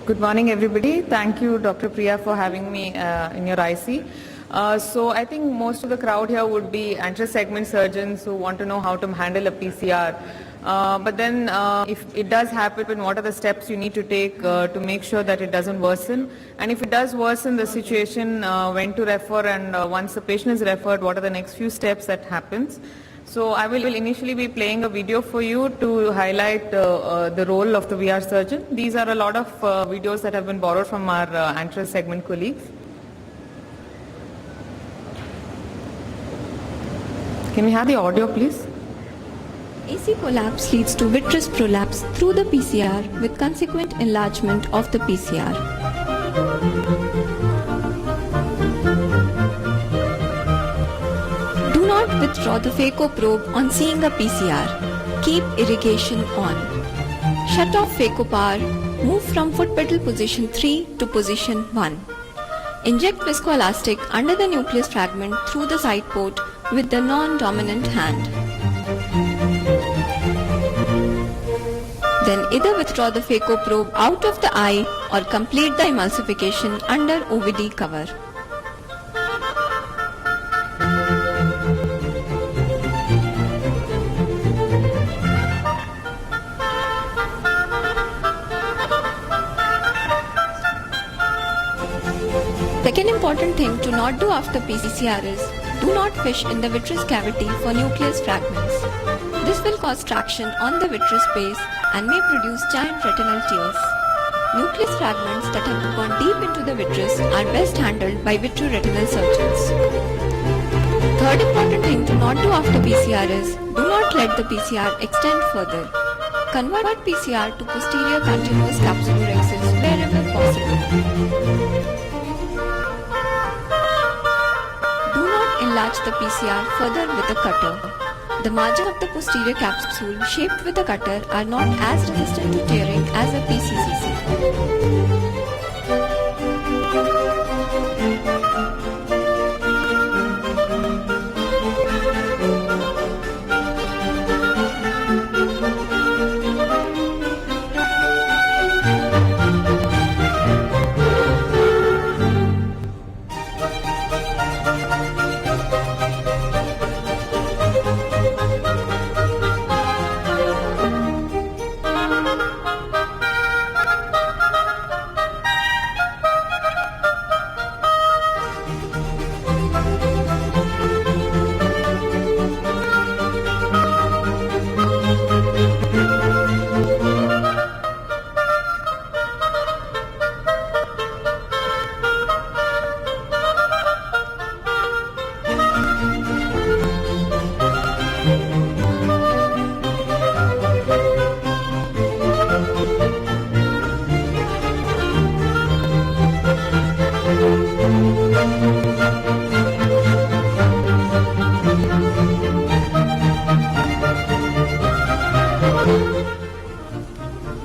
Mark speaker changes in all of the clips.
Speaker 1: Good morning, everybody. Thank you, Dr. Priya, for having me in your IC. So I think most of the crowd here would be anterior segment surgeons who want to know how to handle a PCR. But then if it does happen, what are the steps you need to take to make sure that it doesn't worsen? And if it does worsen the situation, when to refer, and once the patient is referred, what are the next few steps that happens? So I will initially be playing a video for you to highlight the role of the VR surgeon. These are a lot of videos that have been borrowed from our anterior segment colleagues. Can we have the audio, please?
Speaker 2: AC collapse leads to vitreous prolapse through the PCR with consequent enlargement of the PCR. Do not withdraw the phaco probe on seeing a PCR. Keep irrigation on. Shut off phaco power. Move from foot pedal position 3 to position 1. Inject viscoelastic under the nucleus fragment through the side port with the non-dominant hand. Then either withdraw the phaco probe out of the eye or complete the emulsification under OVD cover. Second important thing to not do after PCR is do not fish in the vitreous cavity for nucleus fragments. This will cause traction on the vitreous base and may produce giant retinal tears. Nucleus fragments that have gone deep into the vitreous are best handled by vitreoretinal surgeons. Third important thing to not do after PCR is do not let the PCR extend further. Convert PCR to posterior continuous capsulorhexis wherever possible. Enlarge the PCR further with a cutter. The margin of the posterior capsule shaped with a cutter are not as resistant to tearing as a PCCC.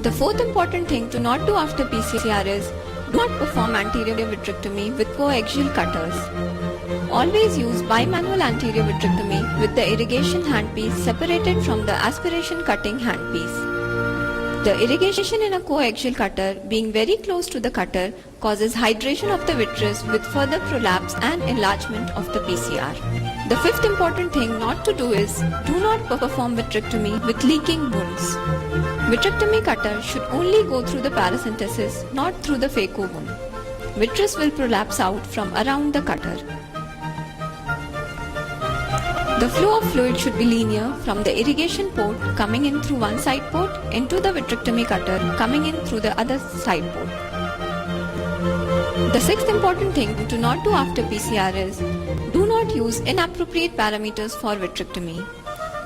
Speaker 2: The fourth important thing to not do after PCR is do not perform anterior vitrectomy with coaxial cutters. Always use bimanual anterior vitrectomy with the irrigation handpiece separated from the aspiration cutting handpiece. The irrigation in a coaxial cutter being very close to the cutter causes hydration of the vitreous with further prolapse and enlargement of the PCR. The fifth important thing not to do is do not perform vitrectomy with leaking wounds. Vitrectomy cutter should only go through the paracentesis, not through the phaco wound. Vitreous will prolapse out from around the cutter. The flow of fluid should be linear from the irrigation port coming in through one side port into the vitrectomy cutter coming in through the other side port. The sixth important thing to not do after PCR is do not use inappropriate parameters for vitrectomy.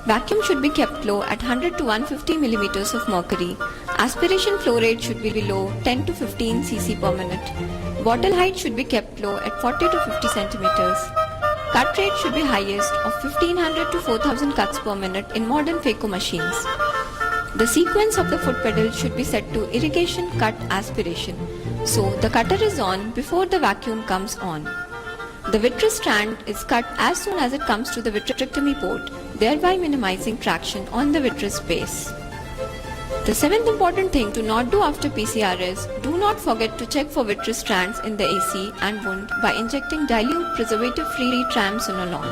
Speaker 2: Vacuum should be kept low at 100 to 150 mm of mercury. Aspiration flow rate should be below 10 to 15 cc per minute. Bottle height should be kept low at 40 to 50 centimeters. Cut rate should be highest of 1500 to 4000 cuts per minute in modern phaco machines. The sequence of the foot pedal should be set to irrigation, cut, aspiration. So the cutter is on before the vacuum comes on. The vitreous strand is cut as soon as it comes to the vitrectomy port, thereby minimizing traction on the vitreous base. The seventh important thing to not do after PCR is do not forget to check for vitreous strands in the AC and wound by injecting dilute preservative-free triamcinolone.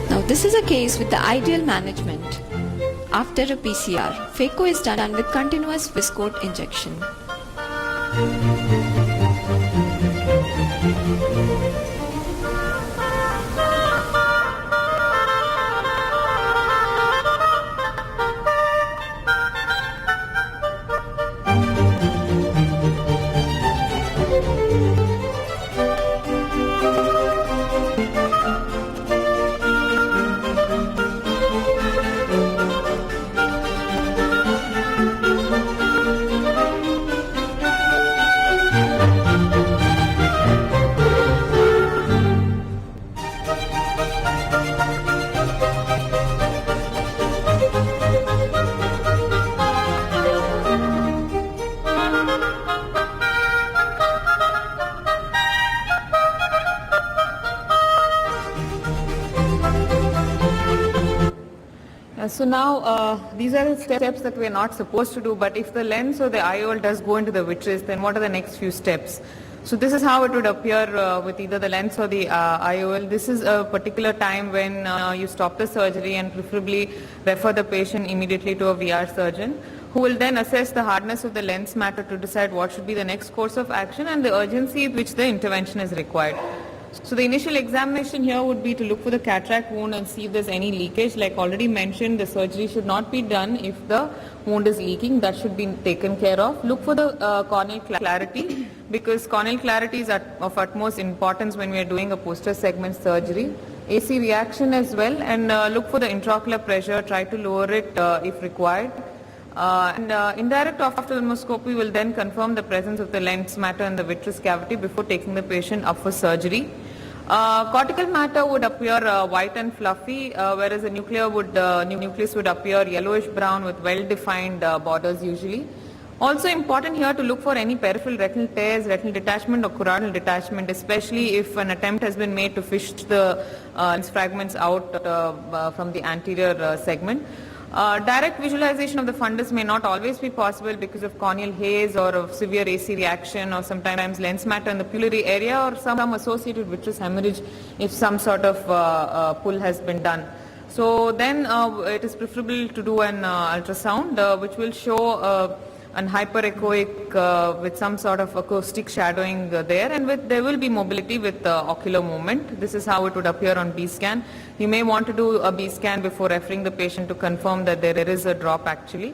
Speaker 2: Now this is a case with the ideal management. After a PCR, phaco is done with continuous Viscoat injection.
Speaker 1: So now these are the steps that we are not supposed to do, but if the lens or the IOL does go into the vitreous, then what are the next few steps? So this is how it would appear with either the lens or the IOL. This is a particular time when you stop the surgery and preferably refer the patient immediately to a VR surgeon, who will then assess the hardness of the lens matter to decide what should be the next course of action and the urgency with which the intervention is required. So the initial examination here would be to look for the cataract wound and see if there's any leakage. Like already mentioned, the surgery should not be done if the wound is leaking. That should be taken care of. Look for the corneal clarity, because corneal clarity is of utmost importance when we are doing a posterior segment surgery. AC reaction as well, and look for the intraocular pressure. Try to lower it if required. Indirect ophthalmoscopy will then confirm the presence of the lens matter in the vitreous cavity before taking the patient up for surgery. Cortical matter would appear white and fluffy, whereas the nucleus would appear yellowish brown with well-defined borders usually. Also important here to look for any peripheral retinal tears, retinal detachment or choroidal detachment, especially if an attempt has been made to fish the lens fragments out from the anterior segment. Direct visualization of the fundus may not always be possible because of corneal haze or of severe AC reaction, or sometimes lens matter in the pupillary area, or some associated vitreous hemorrhage if some sort of pull has been done. So then it is preferable to do an ultrasound which will show an hyperechoic with some sort of acoustic shadowing there, and there will be mobility with ocular movement. This is how it would appear on B-scan. You may want to do a B-scan before referring the patient to confirm that there is a drop actually.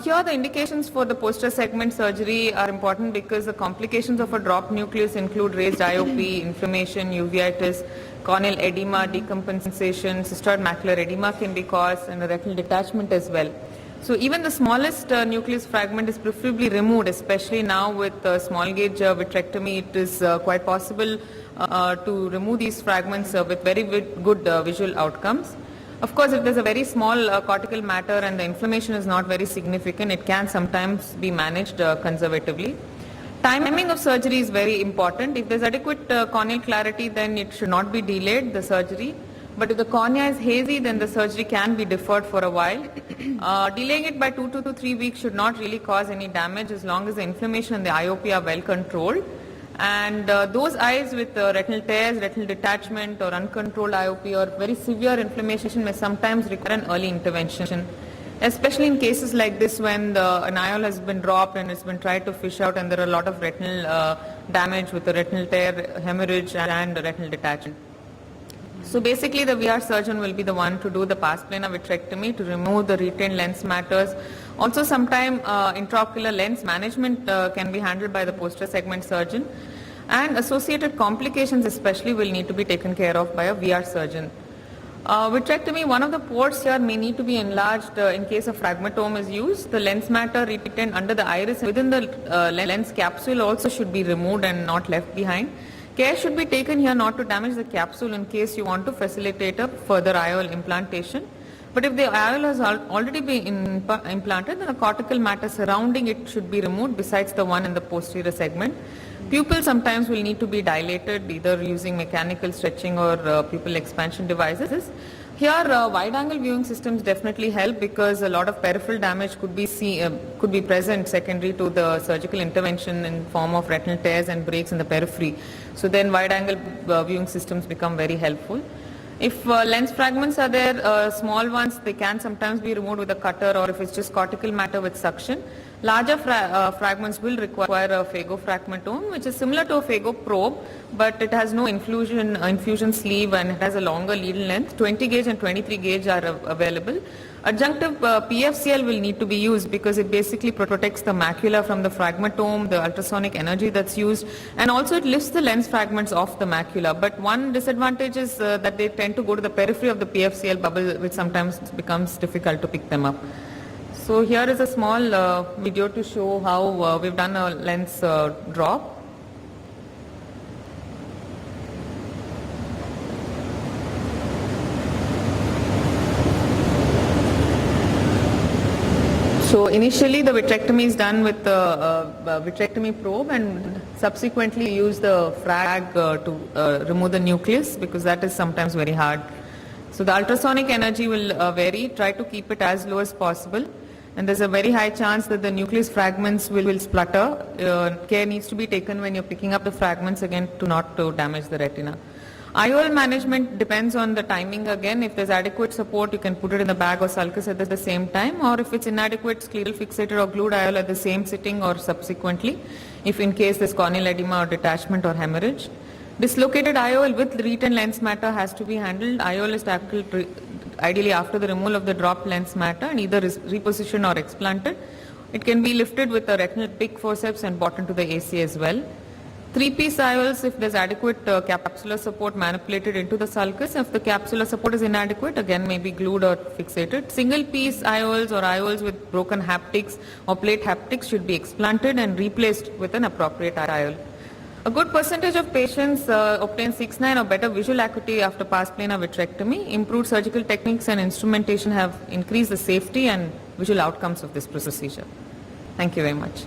Speaker 1: Here the indications for the posterior segment surgery are important because the complications of a dropped nucleus include raised IOP, inflammation, uveitis, corneal edema, decompensation, cystoid macular edema can be caused, and a retinal detachment as well. So even the smallest nucleus fragment is preferably removed, especially now with small gauge vitrectomy. It is quite possible to remove these fragments with very good visual outcomes. Of course, if there's a very small cortical matter and the inflammation is not very significant, it can sometimes be managed conservatively. Timing of surgery is very important. If there's adequate corneal clarity, then it should not be delayed, the surgery. But if the cornea is hazy, then the surgery can be deferred for a while. Delaying it by 2 to 3 weeks should not really cause any damage as long as the inflammation and the IOP are well controlled. And those eyes with retinal tears, retinal detachment or uncontrolled IOP or very severe inflammation may sometimes require an early intervention, especially in cases like this when an IOL has been dropped and it's been tried to fish out and there are a lot of retinal damage with the retinal tear, hemorrhage and retinal detachment. So basically the VR surgeon will be the one to do the pars plana vitrectomy to remove the retained lens matters. Also sometime intraocular lens management can be handled by the posterior segment surgeon, and associated complications especially will need to be taken care of by a VR surgeon. Vitrectomy, one of the ports here may need to be enlarged in case a fragmentome is used. The lens matter retained under the iris within the lens capsule also should be removed and not left behind. Care should be taken here not to damage the capsule in case you want to facilitate a further IOL implantation. But if the IOL has already been implanted, then a cortical matter surrounding it should be removed besides the one in the posterior segment. Pupils sometimes will need to be dilated either using mechanical stretching or pupil expansion devices. Here, wide-angle viewing systems definitely help because a lot of peripheral damage could be present secondary to the surgical intervention in form of retinal tears and breaks in the periphery. So then, wide-angle viewing systems become very helpful. If lens fragments are there, small ones, they can sometimes be removed with a cutter, or if it's just cortical matter with suction. Larger fragments will require a phagofragmentome, which is similar to a phago probe, but it has no infusion sleeve and it has a longer needle length. 20 gauge and 23 gauge are available. Adjunctive PFCL will need to be used because it basically protects the macula from the fragmentome, the ultrasonic energy that's used, and also it lifts the lens fragments off the macula. But one disadvantage is that they tend to go to the periphery of the PFCL bubble, which sometimes becomes difficult to pick them up. So here is a small video to show how we've done a lens drop. So initially the vitrectomy is done with the vitrectomy probe, and subsequently use the frag to remove the nucleus, because that is sometimes very hard. So the ultrasonic energy will vary. Try to keep it as low as possible. And there's a very high chance that the nucleus fragments will splutter. Care needs to be taken when you're picking up the fragments again to not to damage the retina. IOL management depends on the timing again. If there's adequate support, you can put it in the bag or sulcus at the same time, or if it's inadequate, scleral fixated or glued IOL at the same sitting or subsequently, if in case there's corneal edema or detachment or hemorrhage. Dislocated IOL with retained lens matter has to be handled. IOL is tackled ideally after the removal of the dropped lens matter and either is repositioned or explanted. It can be lifted with a retinal pick forceps and brought into the AC as well. 3-piece IOLs, if there's adequate capsular support, manipulated into the sulcus. If the capsular support is inadequate, again may be glued or fixated. Single-piece IOLs or IOLs with broken haptics or plate haptics should be explanted and replaced with an appropriate IOL. A good percentage of patients obtain 6/9 or better visual acuity after pars plana vitrectomy. Improved surgical techniques and instrumentation have increased the safety and visual outcomes of this procedure. Thank you very much.